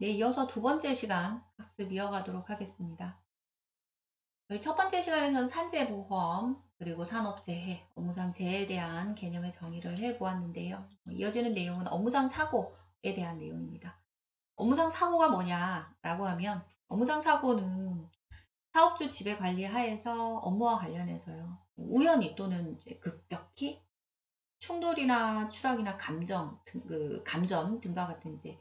네, 이어서 두 번째 시간 학습 이어가도록 하겠습니다. 저희 첫 번째 시간에서는 산재보험, 그리고 산업재해, 업무상 재해에 대한 개념의 정의를 해보았는데요. 이어지는 내용은 업무상 사고에 대한 내용입니다. 업무상 사고가 뭐냐라고 하면, 업무상 사고는 사업주 지배 관리 하에서 업무와 관련해서요. 우연히 또는 이제 급격히 충돌이나 추락이나 감전 등과 같은 이제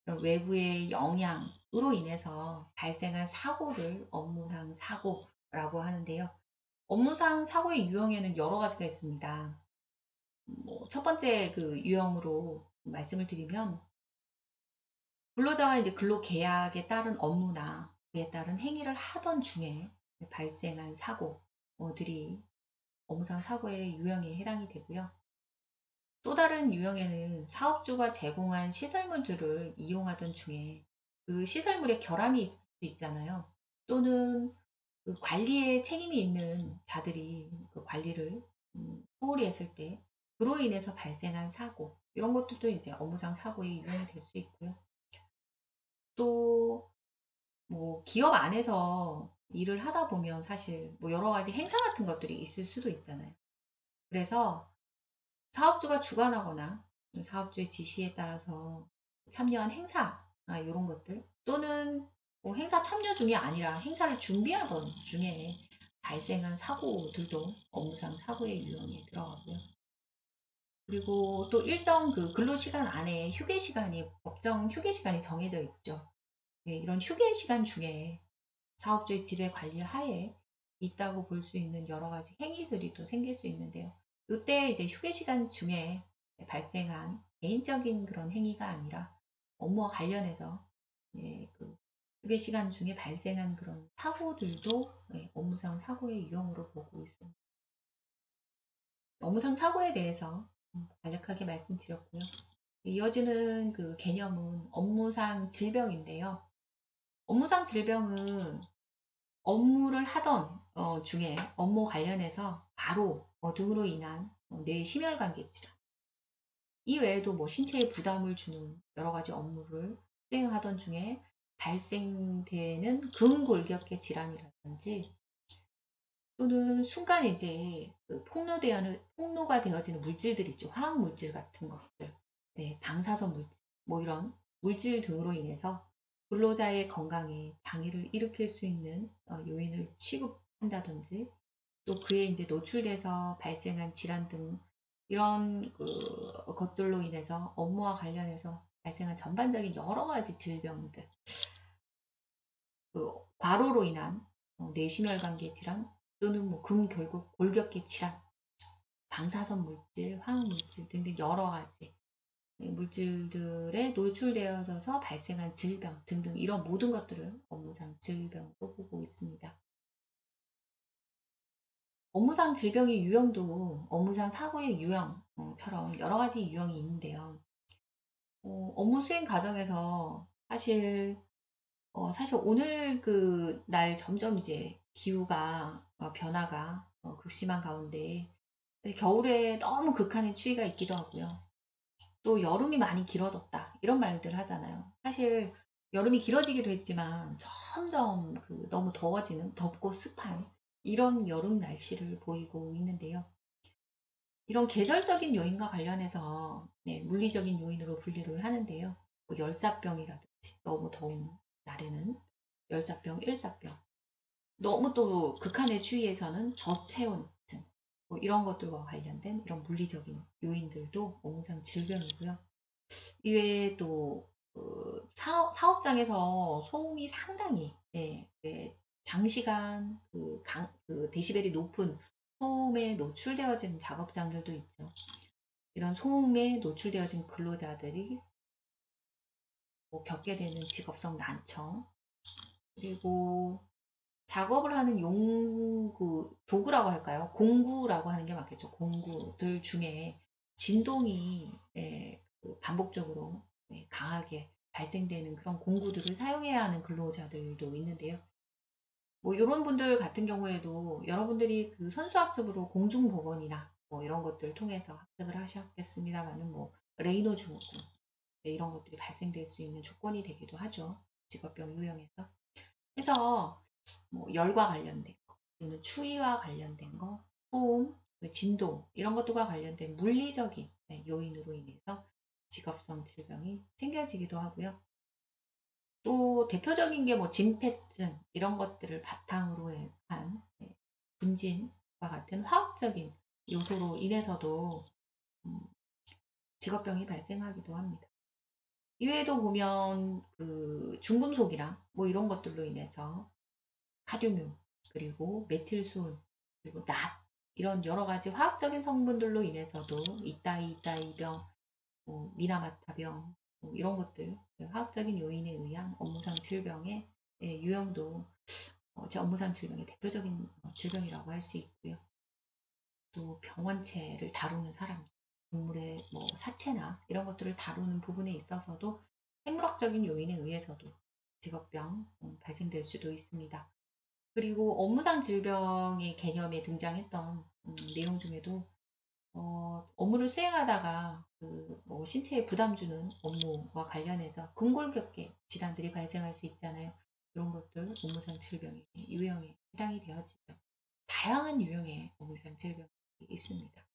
그런 외부의 영향으로 인해서 발생한 사고를 업무상 사고라고 하는데요. 업무상 사고의 유형에는 여러 가지가 있습니다. 첫 번째 그 유형으로 말씀을 드리면, 근로자가 이제 근로 계약에 따른 업무나 그에 따른 행위를 하던 중에 발생한 사고들이 업무상 사고의 유형에 해당이 되고요. 또 다른 유형에는 사업주가 제공한 시설물들을 이용하던 중에 그 시설물에 결함이 있을 수 있잖아요. 또는 그 관리에 책임이 있는 자들이 그 관리를 소홀히 했을 때 그로 인해서 발생한 사고, 이런 것들도 이제 업무상 사고의 유형이 될 수 있고요. 또 뭐 기업 안에서 일을 하다 보면 사실 뭐 여러 가지 행사 같은 것들이 있을 수도 있잖아요. 그래서 사업주가 주관하거나 사업주의 지시에 따라서 참여한 행사, 이런 것들, 또는 뭐 행사 참여 중이 아니라 행사를 준비하던 중에 발생한 사고들도 업무상 사고의 유형에 들어가고요. 그리고 또 일정 그 근로시간 안에 법정 휴게 시간이 정해져 있죠. 네, 이런 휴게 시간 중에 사업주의 지배 관리 하에 있다고 볼 수 있는 여러 가지 행위들이 또 생길 수 있는데요. 이때 이제 휴게 시간 중에 발생한 개인적인 그런 행위가 아니라 업무와 관련해서 그 휴게 시간 중에 발생한 그런 사고들도 업무상 사고의 유형으로 보고 있습니다. 업무상 사고에 대해서 간략하게 말씀드렸고요. 이어지는 그 개념은 업무상 질병인데요. 업무상 질병은 업무를 하던 중에 업무 관련해서 바로 등으로 인한 뇌 심혈관계 질환, 이 외에도 뭐 신체에 부담을 주는 여러 가지 업무를 수행하던 중에 발생되는 근골격계 질환이라든지, 또는 순간 이제 그 폭로가 되어지는 물질들 있죠. 화학 물질 같은 것들, 네, 방사선 물질, 뭐 이런 물질 등으로 인해서 근로자의 건강에 장애를 일으킬 수 있는 요인을 취급한다든지, 또 그에 이제 노출돼서 발생한 질환 등 이런 그 것들로 인해서 업무와 관련해서 발생한 전반적인 여러 가지 질병들, 그 과로로 인한 뇌심혈관계 질환, 또는 뭐 근골격계 질환, 방사선 물질, 화학 물질 등등 여러 가지 물질들에 노출되어져서 발생한 질병 등등, 이런 모든 것들을 업무상 질병으로 보고 있습니다. 업무상 질병의 유형도 업무상 사고의 유형처럼 여러 가지 유형이 있는데요. 업무 수행 과정에서 사실 오늘 그 날 점점 이제 기후가 변화가 극심한 가운데 겨울에 너무 극한의 추위가 있기도 하고요. 또 여름이 많이 길어졌다, 이런 말들 하잖아요. 사실 여름이 길어지기도 했지만 점점 그 너무 덥고 습한 이런 여름 날씨를 보이고 있는데요. 이런 계절적인 요인과 관련해서 물리적인 요인으로 분류를 하는데요. 뭐 열사병이라든지 너무 더운 날에는 열사병, 일사병, 너무 또 극한의 추위에서는 저체온증, 뭐 이런 것들과 관련된 이런 물리적인 요인들도 업무상 질병이고요. 이외에 또 사업장에서 소음이 상당히 장시간 그 데시벨이 높은 소음에 노출되어진 작업장들도 있죠. 이런 소음에 노출되어진 근로자들이 뭐 겪게 되는 직업성 난청, 그리고 작업을 하는 도구라고 할까요? 공구라고 하는 게 맞겠죠. 공구들 중에 진동이 반복적으로 강하게 발생되는 그런 공구들을 사용해야 하는 근로자들도 있는데요. 뭐 이런 분들 같은 경우에도 여러분들이 그 선수학습으로 공중보건이나 뭐 이런 것들 통해서 학습을 하셨겠습니다만은, 뭐 레이노 증후군, 이런 것들이 발생될 수 있는 조건이 되기도 하죠. 직업병 유형에서. 그래서 뭐 열과 관련된 거, 또는 추위와 관련된 거, 소음, 진동 이런 것들과 관련된 물리적인 요인으로 인해서 직업성 질병이 생겨지기도 하고요. 또 대표적인 게 뭐 진폐증 이런 것들을 바탕으로 한 분진과 같은 화학적인 요소로 인해서도 직업병이 발생하기도 합니다. 이외에도 보면 그 중금속이랑 뭐 이런 것들로 인해서 카듐륨 그리고 메틸수은 그리고 납 이런 여러 가지 화학적인 성분들로 인해서도 이따이병, 미나마타병 이런 것들 화학적인 요인에 의한 업무상 질병의 유형도 제 업무상 질병의 대표적인 질병이라고 할 수 있고요. 또 병원체를 다루는 사람, 동물의 뭐 사체나 이런 것들을 다루는 부분에 있어서도 생물학적인 요인에 의해서도 직업병 발생될 수도 있습니다. 그리고 업무상 질병의 개념에 등장했던 내용 중에도 업무를 수행하다가 그뭐 신체에 부담 주는 업무와 관련해서 근골격계 질환들이 발생할 수 있잖아요. 그런 것들 업무상 질병의 유형에 해당이 되어지죠. 다양한 유형의 업무상 질병이 있습니다.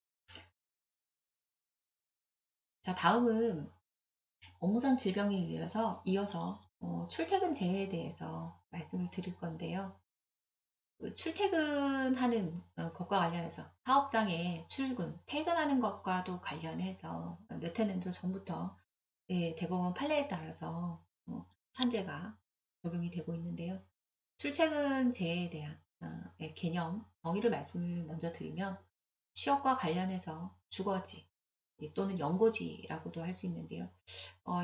자, 다음은 업무상 질병에 이어서 출퇴근 재해에 대해서 말씀을 드릴 건데요. 그 출퇴근하는 것과 관련해서 사업장에 출근, 퇴근하는 것과도 관련해서 몇 해 년도 전부터 대법원 판례에 따라서 산재가 적용이 되고 있는데요. 출퇴근제에 대한 개념, 정의를 말씀을 먼저 드리면 취업과 관련해서 주거지 또는 연고지라고도 할 수 있는데요.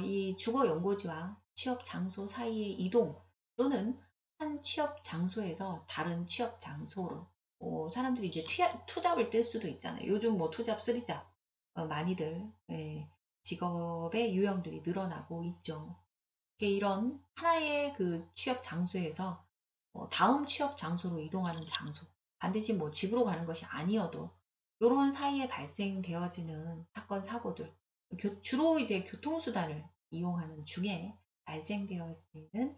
이 주거 연고지와 취업 장소 사이의 이동 또는 한 취업 장소에서 다른 취업 장소로 사람들이 이제 투잡을 뜰 수도 있잖아요. 요즘 뭐 투잡, 쓰리잡 많이들 직업의 유형들이 늘어나고 있죠. 이런 하나의 그 취업 장소에서 다음 취업 장소로 이동하는 장소, 반드시 뭐 집으로 가는 것이 아니어도 요런 사이에 발생되어지는 사건, 사고들, 주로 이제 교통수단을 이용하는 중에 발생되어지는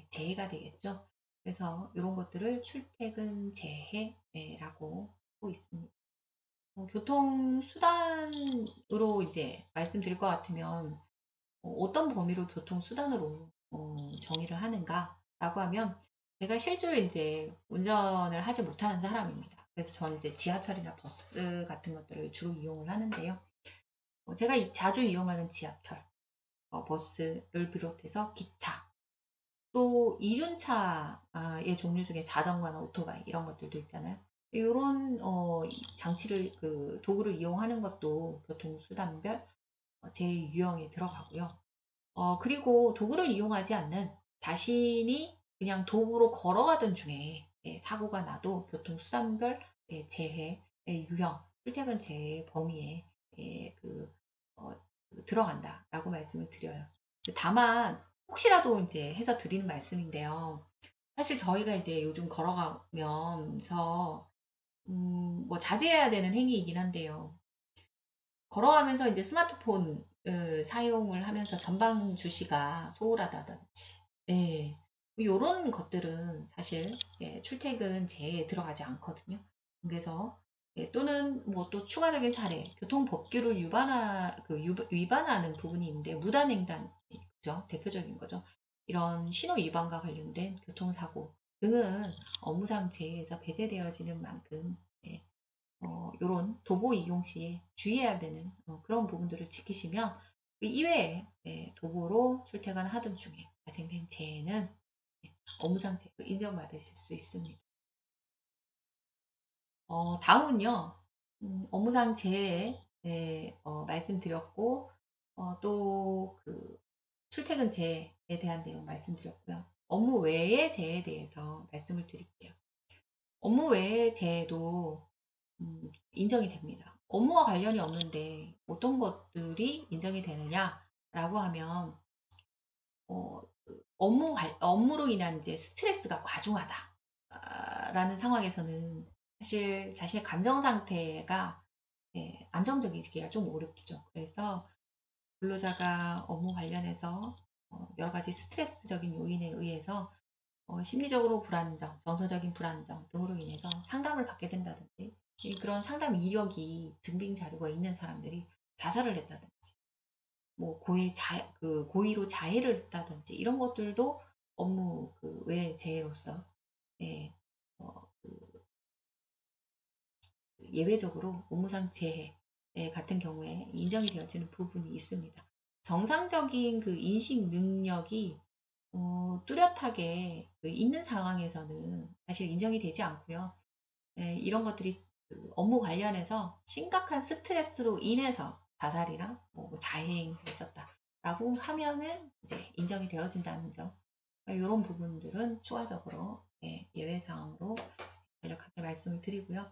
재해가 되겠죠. 그래서 이런 것들을 출퇴근 재해라고 하고 있습니다. 교통수단으로 이제 말씀드릴 것 같으면 어떤 범위로 교통수단으로 정의를 하는가라고 하면 제가 실제로 이제 운전을 하지 못하는 사람입니다. 그래서 저는 이제 지하철이나 버스 같은 것들을 주로 이용을 하는데요. 제가 자주 이용하는 지하철, 버스를 비롯해서 기차, 또 이륜차의 종류 중에 자전거나 오토바이 이런 것들도 있잖아요. 이런 장치를 그 도구를 이용하는 것도 교통수단별 제 유형에 들어가고요. 그리고 도구를 이용하지 않는 자신이 그냥 도보로 걸어가던 중에 사고가 나도 교통수단별 재해 유형, 출퇴근 재해 범위에 그, 들어간다라고 말씀을 드려요. 다만 혹시라도 이제 해서 드리는 말씀인데요. 사실 저희가 이제 요즘 걸어가면서 뭐 자제해야 되는 행위이긴 한데요. 걸어가면서 이제 스마트폰을 사용을 하면서 전방 주시가 소홀하다든지, 예, 요런 것들은 사실 출퇴근 제에 들어가지 않거든요. 그래서 또는 뭐 또 추가적인 사례, 교통법규를 위반하는 부분이 있는데 무단횡단이죠. 대표적인 거죠. 이런 신호 위반과 관련된 교통사고 등은 업무상 재해에서 배제되어지는 만큼 요런 도보 이용 시에 주의해야 되는 그런 부분들을 지키시면 그 이외에 도보로 출퇴근하던 중에 발생된 재해는 업무상 재해로 인정받으실 수 있습니다. 다음은요. 업무상 재해 말씀드렸고 또 그 출퇴근 재해에 대한 내용 말씀드렸고요. 업무 외의 재해에 대해서 말씀을 드릴게요. 업무 외의 재해도 인정이 됩니다. 업무와 관련이 없는데 어떤 것들이 인정이 되느냐라고 하면 업무로 인한 이제 스트레스가 과중하다라는 상황에서는 사실 자신의 감정 상태가 안정적이기가 좀 어렵죠. 그래서 근로자가 업무 관련해서 여러 가지 스트레스적인 요인에 의해서 심리적으로 불안정, 정서적인 불안정 등으로 인해서 상담을 받게 된다든지 그런 상담 이력이 증빙 자료가 있는 사람들이 자살을 했다든지 뭐 고의로 자해를 했다든지 이런 것들도 업무 그 외재해로서 예, 예외적으로 업무상 재해 같은 경우에 인정이 되어지는 부분이 있습니다. 정상적인 그 인식 능력이 뚜렷하게 있는 상황에서는 사실 인정이 되지 않고요. 이런 것들이 그 업무 관련해서 심각한 스트레스로 인해서 자살이나 뭐 자해행위가 있었다라고 하면은 이제 인정이 되어진다는 점. 이런 부분들은 추가적으로 예외 사항으로 간략하게 말씀을 드리고요.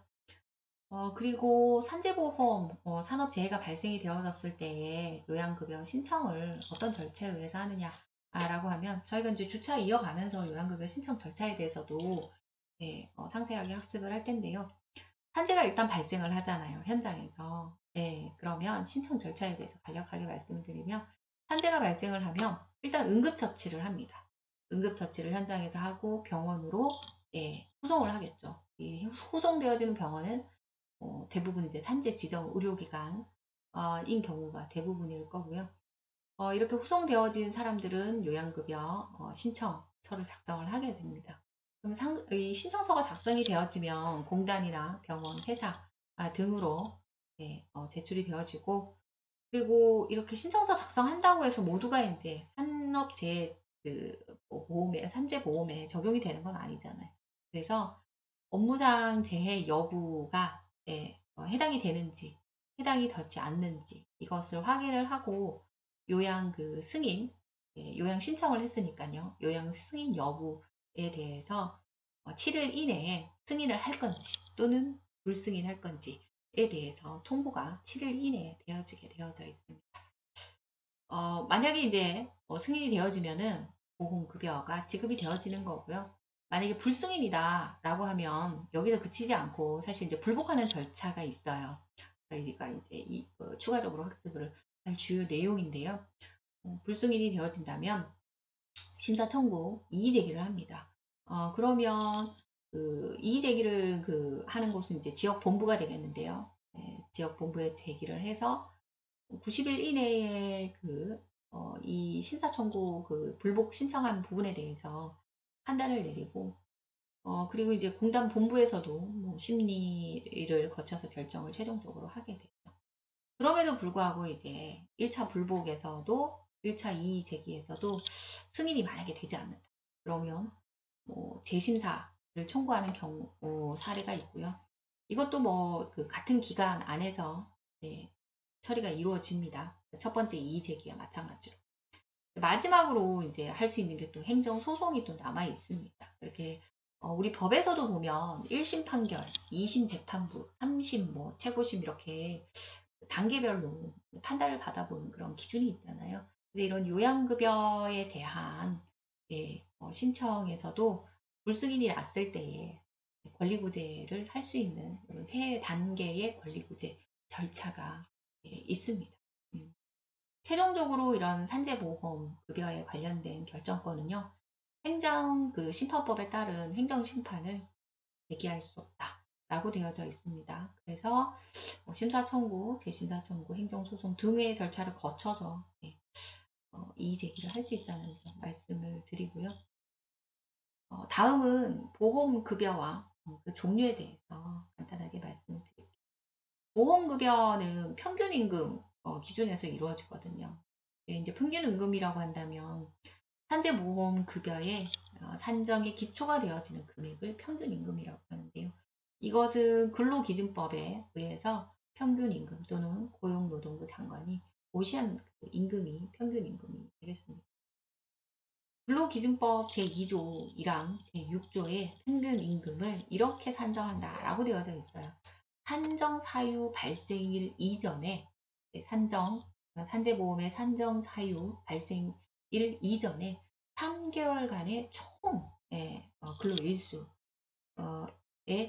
그리고 산재보험 산업재해가 발생이 되어졌을 때에 요양급여 신청을 어떤 절차에 의해서 하느냐라고 하면 저희가 이제 주차 이어가면서 요양급여 신청 절차에 대해서도 상세하게 학습을 할 텐데요. 산재가 일단 발생을 하잖아요. 현장에서. 그러면 신청 절차에 대해서 간략하게 말씀을 드리면 산재가 발생을 하면 일단 응급처치를 합니다. 응급처치를 현장에서 하고 병원으로 후송을 하겠죠. 이 후송되어지는 병원은 대부분 이제 산재 지정 의료기관인 경우가 대부분일 거고요. 이렇게 후송되어진 사람들은 요양급여 신청서를 작성을 하게 됩니다. 그럼 이 신청서가 작성이 되어지면 공단이나 병원, 회사 등으로 제출이 되어지고 그리고 이렇게 신청서 작성한다고 해서 모두가 이제 산업재해 보험에 산재보험에 적용이 되는 건 아니잖아요. 그래서 업무상 재해 여부가 해당이 되는지 해당이 되지 않는지 이것을 확인을 하고 요양 그 승인 요양 신청을 했으니까요. 요양 승인 여부에 대해서 7일 이내에 승인을 할 건지 또는 불승인할 건지에 대해서 통보가 7일 이내에 되어지게 되어져 있습니다. 만약에 이제 승인이 되어지면은 보험급여가 지급이 되어지는 거고요. 만약에 불승인이다라고 하면 여기서 그치지 않고 사실 이제 불복하는 절차가 있어요. 저희가 이제 추가적으로 학습을 할 주요 내용인데요. 불승인이 되어진다면 심사 청구 이의 제기를 합니다. 그러면 그 이의 제기를 하는 곳은 이제 지역 본부가 되겠는데요. 지역 본부에 제기를 해서 90일 이내에 이 심사 청구 불복 신청한 부분에 대해서 판단을 내리고 그리고 이제 공단 본부에서도 뭐 심리를 거쳐서 결정을 최종적으로 하게 되죠. 그럼에도 불구하고 이제 1차 불복에서도 1차 이의 제기에서도 승인이 만약에 되지 않는다. 그러면 뭐 재심사를 청구하는 경우 사례가 있고요. 이것도 뭐 같은 기간 안에서 처리가 이루어집니다. 첫 번째 이의 제기와 마찬가지로. 마지막으로 이제 할 수 있는 게 또 행정소송이 또 남아 있습니다. 이렇게 우리 법에서도 보면 1심 판결, 2심 재판부, 3심, 뭐 최고심 이렇게 단계별로 판단을 받아보는 그런 기준이 있잖아요. 근데 이런 요양급여에 대한 신청에서도 불승인이 났을 때에 권리구제를 할 수 있는 이런 세 단계의 권리구제 절차가 있습니다. 최종적으로 이런 산재보험 급여에 관련된 결정권은요, 행정 심판법에 따른 행정심판을 제기할 수 없다라고 되어져 있습니다. 그래서 심사 청구, 재심사 청구, 행정소송 등의 절차를 거쳐서 이의 제기를 할 수 있다는 점 말씀을 드리고요. 다음은 보험급여와 그 종류에 대해서 간단하게 말씀을 드릴게요. 보험급여는 평균임금 기준에서 이루어지거든요. 이제 평균임금이라고 한다면 산재보험급여의 산정의 기초가 되어지는 금액을 평균임금이라고 하는데요. 이것은 근로기준법에 의해서 평균임금 또는 고용노동부 장관이 고시한 임금이 평균임금이 되겠습니다. 근로기준법 제2조 1항 제6조의 평균임금을 이렇게 산정한다라고 되어져 있어요. 산정 사유 발생일 이전에 산재보험의 산정 사유 발생일 이전에 3개월간의 총 근로일수에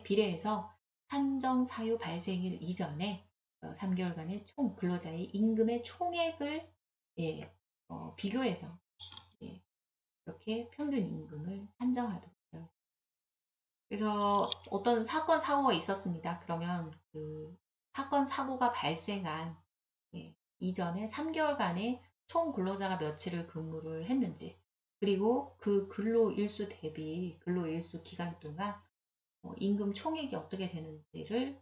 비례해서 산정 사유 발생일 이전에 3개월간의 총 근로자의 임금의 총액을 예, 비교해서 예, 이렇게 평균 임금을 산정하도록 되어 있습니다. 그래서 어떤 사건 사고가 있었습니다. 그러면 그 사건 사고가 발생한 이전에 3개월간의 총 근로자가 며칠을 근무를 했는지, 그리고 그 근로일수 대비 근로일수 기간 동안 임금 총액이 어떻게 되는지를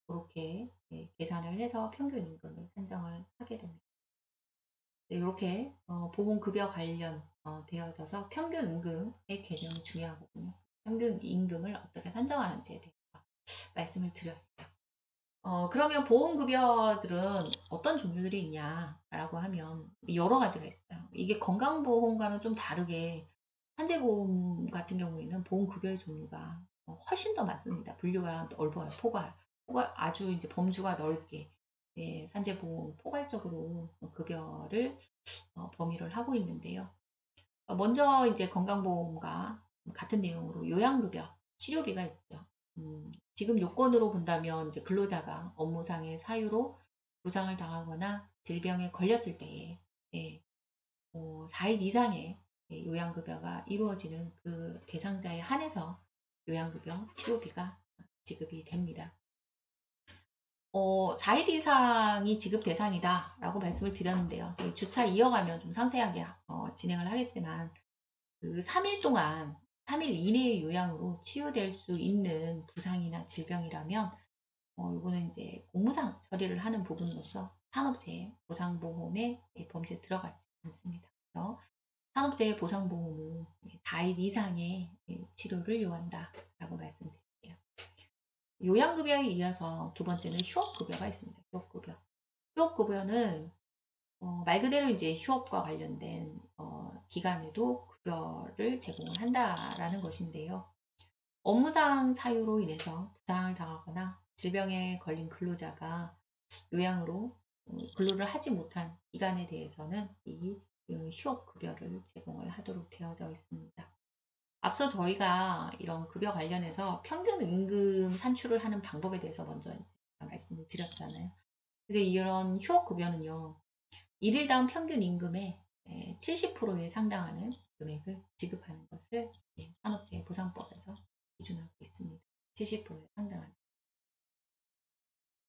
그렇게 계산을 해서 평균 임금을 산정을 하게 됩니다. 이렇게 보험급여 관련 되어져서 평균 임금의 개념이 중요하거든요. 평균 임금을 어떻게 산정하는지에 대해서 말씀을 드렸어요. 그러면 보험급여들은 어떤 종류들이 있냐라고 하면 여러 가지가 있어요. 이게 건강보험과는 좀 다르게 산재보험 같은 경우에는 보험급여의 종류가 훨씬 더 많습니다. 분류가 넓어요. 포괄 아주 이제 범주가 넓게 산재보험 포괄적으로 급여를 범위를 하고 있는데요. 먼저 이제 건강보험과 같은 내용으로 요양급여, 치료비가 있죠. 지금 요건으로 본다면 이제 근로자가 업무상의 사유로 부상을 당하거나 질병에 걸렸을 때에 4일 이상의 요양급여가 이루어지는 그 대상자에 한해서 요양급여, 치료비가 지급이 됩니다. 4일 이상이 지급 대상이다라고 말씀을 드렸는데요. 저희 주차 이어가면 좀 상세하게 진행을 하겠지만 그 3일 동안 3일 이내의 요양으로 치유될 수 있는 부상이나 질병이라면 이거는 이제 공무상 처리를 하는 부분으로서 산업재해 보상보험의 범죄에 들어가지 않습니다. 그래서 산업재해 보상보험은 4일 이상의 치료를 요한다라고 말씀드릴게요. 요양급여에 이어서 두 번째는 휴업급여가 있습니다. 휴업급여. 휴업급여는 말 그대로 이제 휴업과 관련된 기간에도 급여를 제공을 한다라는 것인데요. 업무상 사유로 인해서 부상을 당하거나 질병에 걸린 근로자가 요양으로 근로를 하지 못한 기간에 대해서는 이 휴업급여를 제공을 하도록 되어져 있습니다. 앞서 저희가 이런 급여 관련해서 평균 임금 산출을 하는 방법에 대해서 먼저 이제 말씀을 드렸잖아요. 그래서 이런 휴업급여는요, 일일당 평균 임금의 70%에 상당하는 금액을 지급하는 것을 산업재해보상법에서 기준하고 있습니다. 70%에 상당한.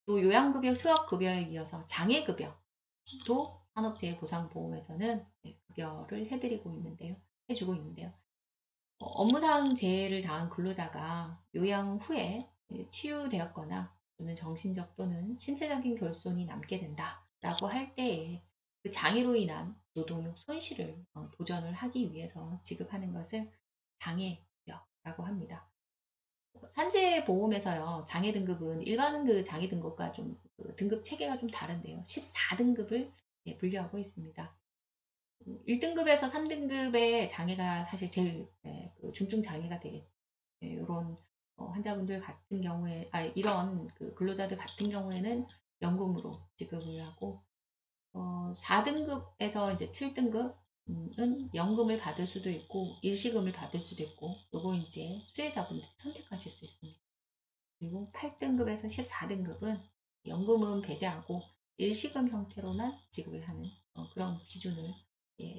또 요양급여, 휴업급여에 이어서 장애급여도 산업재해보상보험에서는 급여를 해주고 있는데요. 업무상 재해를 당한 근로자가 요양 후에 치유되었거나 또는 정신적 또는 신체적인 결손이 남게 된다라고 할 때에 그 장애로 인한 노동력 손실을 보전을 하기 위해서 지급하는 것을 장애급여라고 합니다. 산재보험에서요, 장애 등급은 일반 그 장애 등급과 좀 등급 체계가 좀 다른데요. 14등급을 분류하고 있습니다. 1등급에서 3등급의 장애가 사실 제일 그 중증 장애가 되겠죠. 이런 환자분들 같은 경우에, 이런 그 근로자들 같은 경우에는 연금으로 지급을 하고, 4등급에서 이제 7등급은 연금을 받을 수도 있고, 일시금을 받을 수도 있고, 요거 이제 수혜자분들이 선택하실 수 있습니다. 그리고 8등급에서 14등급은 연금은 배제하고 일시금 형태로만 지급을 하는 그런 기준을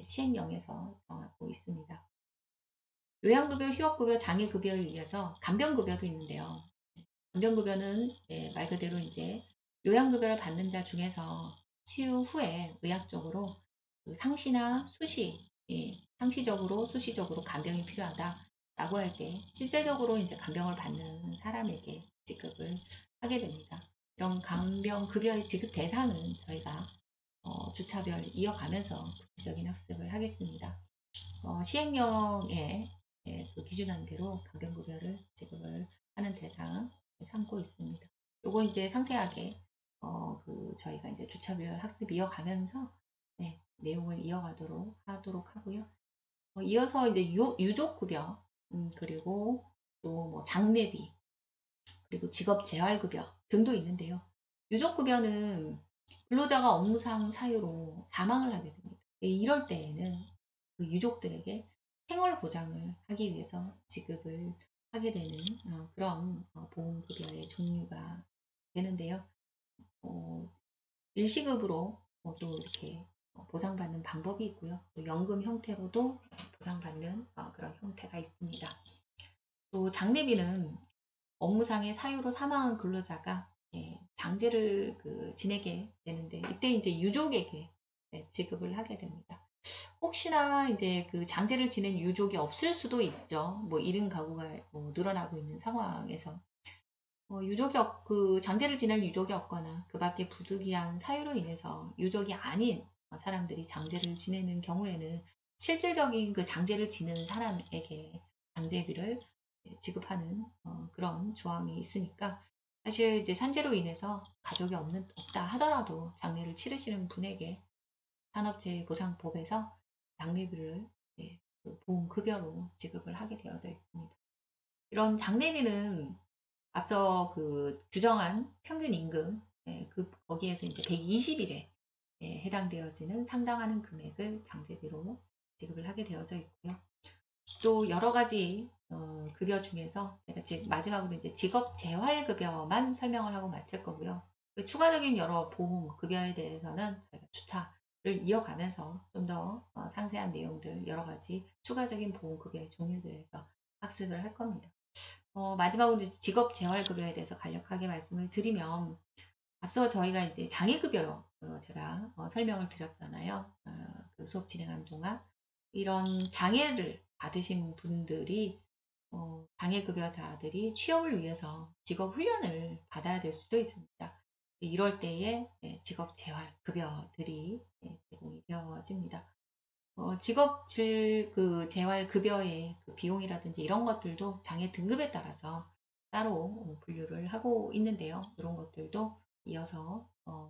시행령에서 정하고 있습니다. 요양급여, 휴업급여, 장애급여에 의해서 간병급여도 있는데요. 간병급여는 말 그대로 이제 요양급여를 받는 자 중에서 치유 후에 의학적으로 그 상시나 수시, 상시적으로 수시적으로 간병이 필요하다라고 할 때 실제적으로 이제 간병을 받는 사람에게 지급을 하게 됩니다. 이런 간병급여의 지급 대상은 저희가 주차별 이어가면서 구체적인 학습을 하겠습니다. 시행령에 그 기준한 대로 간병급여를 지급을 하는 대상 삼고 있습니다. 요거 이제 상세하게 그 저희가 이제 주차별 학습 이어가면서 내용을 이어가도록 하고요. 이어서 이제 유족급여 그리고 또 뭐 장례비 그리고 직업재활급여 등도 있는데요. 유족급여는 근로자가 업무상 사유로 사망을 하게 됩니다. 이럴 때에는 그 유족들에게 생활 보장을 하기 위해서 지급을 하게 되는 그런 보험급여의 종류가 되는데요. 일시급으로 또 이렇게 보상받는 방법이 있고요. 또 연금 형태로도 보상받는 그런 형태가 있습니다. 또 장례비는 업무상의 사유로 사망한 근로자가 장제를 지내게 되는데 이때 이제 유족에게 지급을 하게 됩니다. 혹시나 이제 장제를 지낸 유족이 없을 수도 있죠. 뭐 이른 가구가 늘어나고 있는 상황에서 유족이 장제를 지낼 유족이 없거나 그 밖에 부득이한 사유로 인해서 유족이 아닌 사람들이 장제를 지내는 경우에는 실질적인 장제를 지내는 사람에게 장제비를 지급하는 그런 조항이 있으니까 사실 이제 산재로 인해서 가족이 없다 하더라도 장례를 치르시는 분에게 산업재해보상법에서 장례비를 보험급여로 지급을 하게 되어져 있습니다. 이런 장례비는 앞서 규정한 평균 임금 거기에서 이제 120일에 해당되어지는 상당하는 금액을 장제비로 지급을 하게 되어져 있고요. 또 여러 가지 급여 중에서 제가 마지막으로 이제 직업 재활급여만 설명을 하고 마칠 거고요. 추가적인 여러 보험 급여에 대해서는 저희가 주차를 이어가면서 좀 더 상세한 내용들 여러 가지 추가적인 보험 급여의 종류들에서 학습을 할 겁니다. 마지막으로 직업 재활급여에 대해서 간략하게 말씀을 드리면 앞서 저희가 이제 장애급여 제가 설명을 드렸잖아요. 그 수업 진행하는 동안 이런 장애를 받으신 분들이 장애급여자들이 취업을 위해서 직업훈련을 받아야 될 수도 있습니다. 이럴 때에 직업재활급여들이 제공이 되어집니다. 직업 재활급여의 비용이라든지 이런 것들도 장애 등급에 따라서 따로 분류를 하고 있는데요. 이런 것들도 이어서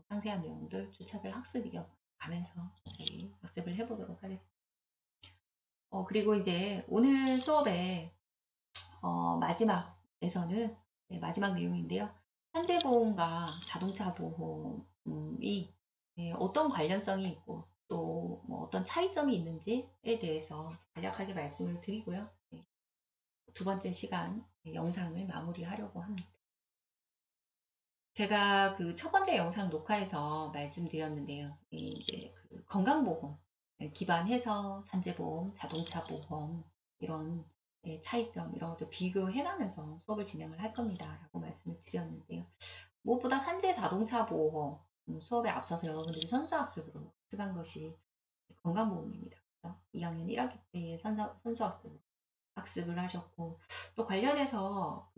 상세한 내용들 주차별 학습 이어가면서 저희 학습을 해보도록 하겠습니다. 그리고 이제 오늘 수업의 마지막에서는 마지막 내용인데요. 산재보험과 자동차 보험이 어떤 관련성이 있고 또 뭐 어떤 차이점이 있는지에 대해서 간략하게 말씀을 드리고요. 두 번째 시간 영상을 마무리하려고 합니다. 제가 첫 번째 영상 녹화에서 말씀드렸는데요. 이제 건강보험 기반해서 산재보험, 자동차 보험 이런 차이점 이런 것들 비교해가면서 수업을 진행을 할 겁니다. 라고 말씀을 드렸는데요. 무엇보다 산재 자동차 보험 수업에 앞서서 여러분들이 선수학습으로 학습한 것이 건강보험입니다. 그래서 2학년 1학기 때의 선수학습으로 학습을 하셨고 또 관련해서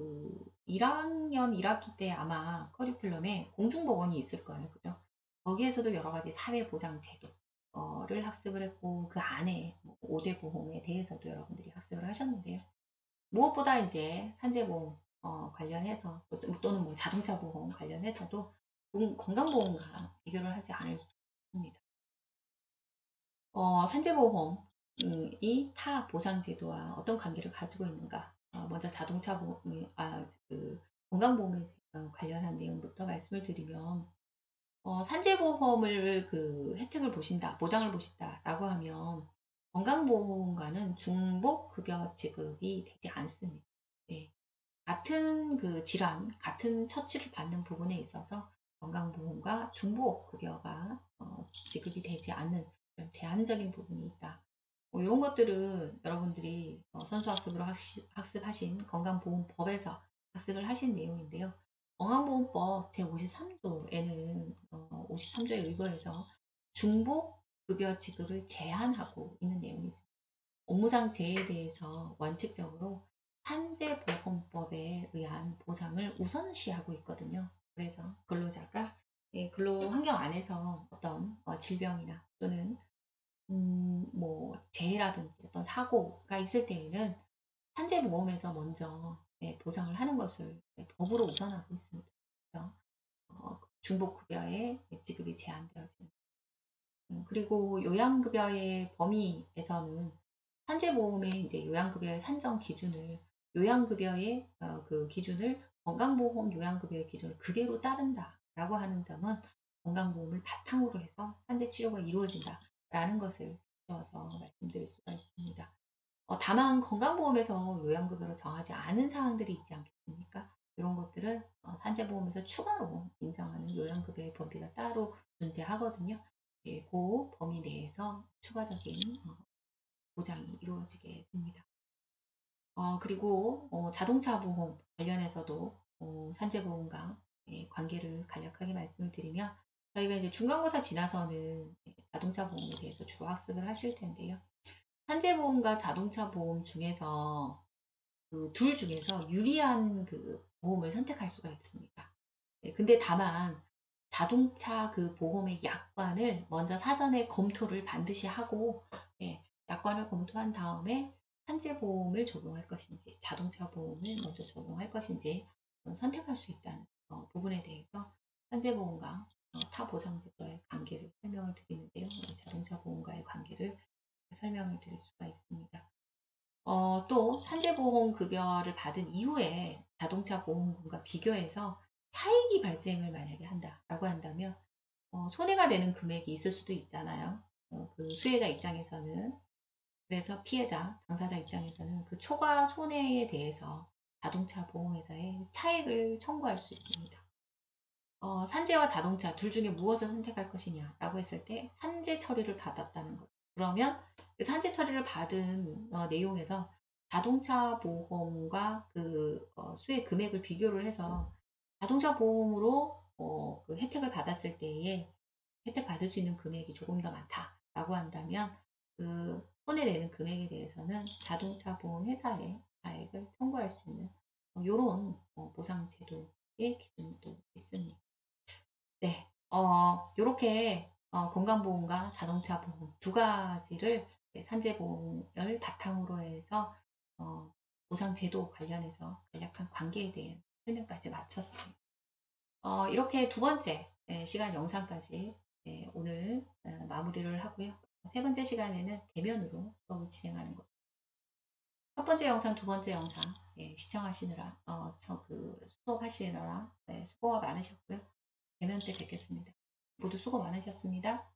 1학년 1학기 때 아마 커리큘럼에 공중보건이 있을 거예요. 그죠? 거기에서도 여러 가지 사회보장제도를 학습을 했고 그 안에 5대 보험에 대해서도 여러분들이 학습을 하셨는데요. 무엇보다 이제 산재보험 관련해서 또는 뭐 자동차 보험 관련해서도 건강보험과 비교를 하지 않을 수 없습니다. 산재보험이 타 보상제도와 어떤 관계를 가지고 있는가? 먼저 자동차 보험, 건강보험에 관련한 내용부터 말씀을 드리면, 산재보험을 혜택을 보신다, 보장을 보신다라고 하면 건강보험과는 중복급여 지급이 되지 않습니다. 네. 같은 질환, 같은 처치를 받는 부분에 있어서 건강보험과 중복급여가 지급이 되지 않는 그런 제한적인 부분이 있다. 이런 것들은 여러분들이 선수학습으로 학습하신 건강보험법에서 학습을 하신 내용인데요. 건강보험법 제53조에는 53조에 의거해서 중복급여 지급을 제한하고 있는 내용이 있습니다. 업무상 재해에 대해서 원칙적으로 산재보험법에 의한 보상을 우선시하고 있거든요. 그래서 근로자가 근로 환경 안에서 어떤 질병이나 또는 뭐 재해라든지 어떤 사고가 있을 때에는 산재보험에서 먼저 보상을 하는 것을 법으로 우선하고 있습니다. 그래서 중복급여의 지급이 제한되어지는 그리고 요양급여의 범위에서는 산재보험의 이제 요양급여의 산정 기준을 요양급여의 기준을 건강보험 요양급여의 기준을 그대로 따른다라고 하는 점은 건강보험을 바탕으로 해서 산재치료가 이루어진다라는 것을 주어서 말씀드릴 수가 있습니다. 다만 건강보험에서 요양급여로 정하지 않은 사항들이 있지 않겠습니까? 이런 것들은 산재보험에서 추가로 인정하는 요양급여의 범위가 따로 존재하거든요. 예, 그 범위 내에서 추가적인 보장이 이루어지게 됩니다. 그리고 자동차 보험 관련해서도 산재보험과 예, 관계를 간략하게 말씀을 드리면 저희가 이제 중간고사 지나서는 예, 자동차 보험에 대해서 주로 학습을 하실 텐데요. 산재보험과 자동차 보험 중에서 그 둘 중에서 유리한 그 보험을 선택할 수가 있습니다. 예, 근데 다만 자동차 그 보험의 약관을 먼저 사전에 검토를 반드시 하고 예, 약관을 검토한 다음에 산재보험을 적용할 것인지 자동차 보험을 먼저 적용할 것인지 선택할 수 있다는 부분에 대해서 산재보험과 타 보상제도의 관계를 설명을 드리는데요. 자동차 보험과의 관계를 설명을 드릴 수가 있습니다. 또 산재보험 급여를 받은 이후에 자동차 보험금과 비교해서 차익이 발생을 만약에 한다라고 한다면 손해가 되는 금액이 있을 수도 있잖아요. 그 수혜자 입장에서는 그래서 피해자, 당사자 입장에서는 그 초과 손해에 대해서 자동차 보험회사에 차익을 청구할 수 있습니다. 산재와 자동차 둘 중에 무엇을 선택할 것이냐라고 했을 때 산재 처리를 받았다는 것. 그러면 그 산재 처리를 받은 내용에서 자동차 보험과 그 수혜 금액을 비교를 해서 자동차 보험으로 그 혜택을 받았을 때에 혜택 받을 수 있는 금액이 조금 더 많다라고 한다면 그 손해내는 금액에 대해서는 자동차 보험 회사에 가액을 청구할 수 있는 이런 보상 제도의 기준도 있습니다. 네, 요렇게 건강보험과 자동차 보험 두 가지를 산재보험을 바탕으로 해서 보상 제도 관련해서 간략한 관계에 대한 설명까지 마쳤습니다. 이렇게 두 번째 시간 영상까지 오늘 마무리를 하고요. 세 번째 시간에는 대면으로 수업을 진행하는 것첫 번째 영상, 두 번째 영상 시청하시느라 수업하시느라 수고가 많으셨고요. 대면 때 뵙겠습니다. 모두 수고 많으셨습니다.